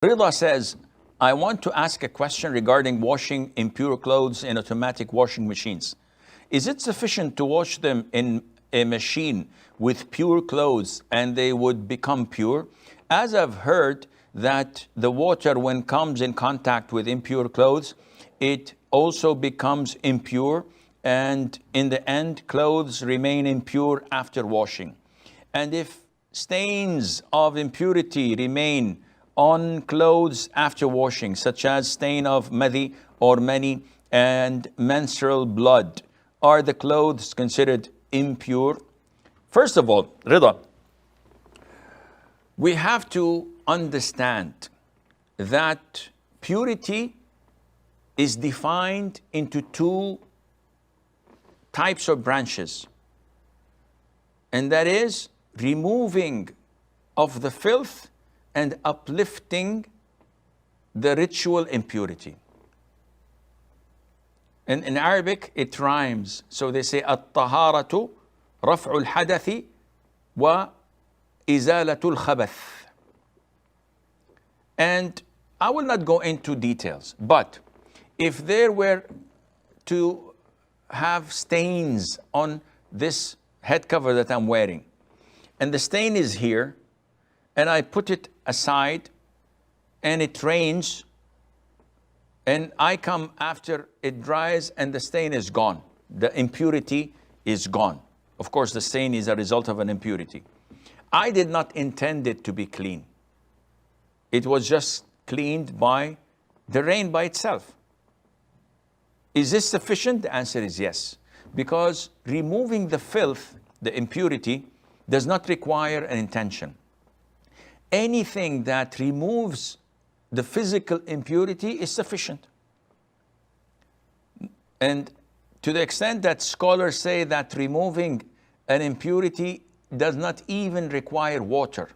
Rida says, I want to ask a question regarding washing impure clothes in automatic washing machines. Is it sufficient to wash them in a machine with pure clothes and they would become pure? As I've heard that the water, when comes in contact with impure clothes, it also becomes impure, and in the end, clothes remain impure after washing. And if stains of impurity remain on clothes after washing, such as stain of madhi or mani and menstrual blood, are the clothes considered impure? First of all, Rida, we have to understand that purity is defined into two types of branches, and that is removing of the filth and uplifting the ritual impurity. And in Arabic, it rhymes. So they say, الطهارة رفع الحدث وإزالة الخبث. And I will not go into details, but if there were to have stains on this head cover that I'm wearing, and the stain is here, and I put it aside, and it rains, and I come after it dries, and the stain is gone. The impurity is gone. Of course, the stain is a result of an impurity. I did not intend it to be clean. It was just cleaned by the rain by itself. Is this sufficient? The answer is yes. Because removing the filth, the impurity, does not require an intention. Anything that removes the physical impurity is sufficient. And to the extent that scholars say that removing an impurity does not even require water.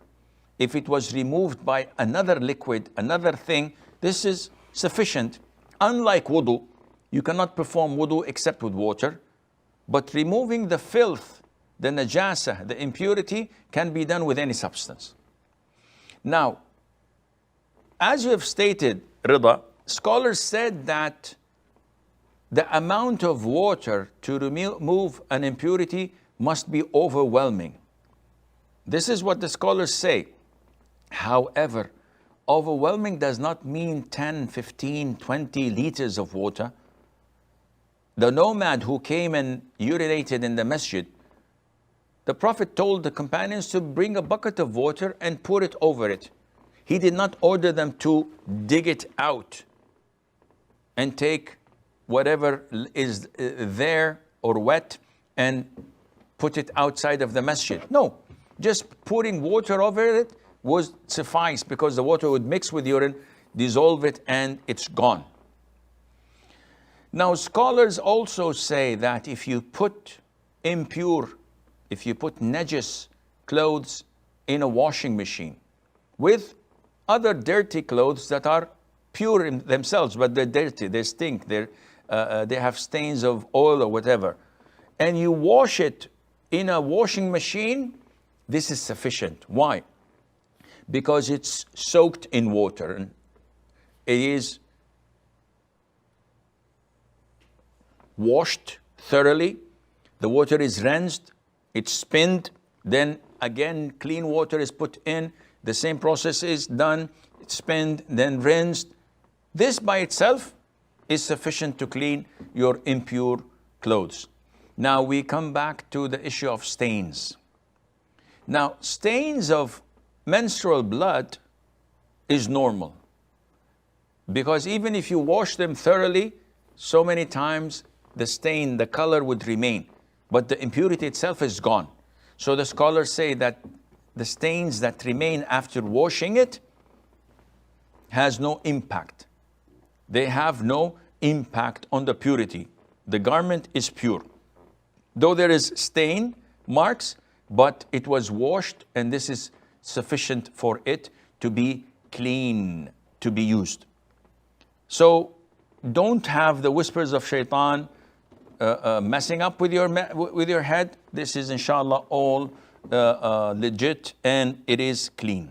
If it was removed by another liquid, another thing, this is sufficient. Unlike wudu, you cannot perform wudu except with water. But removing the filth, the najasa, the impurity, can be done with any substance. Now, as you have stated, Rida, scholars said that the amount of water to remove an impurity must be overwhelming. This is what the scholars say. However, overwhelming does not mean 10, 15, 20 liters of water. The nomad who came and urinated in the masjid, the Prophet told the companions to bring a bucket of water and pour it over it. He did not order them to dig it out and take whatever is there or wet and put it outside of the masjid. No, just pouring water over it was suffice, because the water would mix with urine, dissolve it, and it's gone. Now, scholars also say that if you put najis clothes in a washing machine with other dirty clothes that are pure in themselves, but they're dirty, they stink, they have stains of oil or whatever, and you wash it in a washing machine, this is sufficient. Why? Because it's soaked in water, and it is washed thoroughly, the water is rinsed, it's spinned, then again clean water is put in, the same process is done, it's spinned, then rinsed. This by itself is sufficient to clean your impure clothes. Now we come back to the issue of stains. Now, stains of menstrual blood is normal, because even if you wash them thoroughly, so many times the stain, the color would remain, but the impurity itself is gone. So the scholars say that the stains that remain after washing it has no impact. They have no impact on the purity. The garment is pure. Though there is stain marks, but it was washed, and this is sufficient for it to be clean, to be used. So don't have the whispers of shaitan messing up with your head. This is inshallah all legit, and it is clean.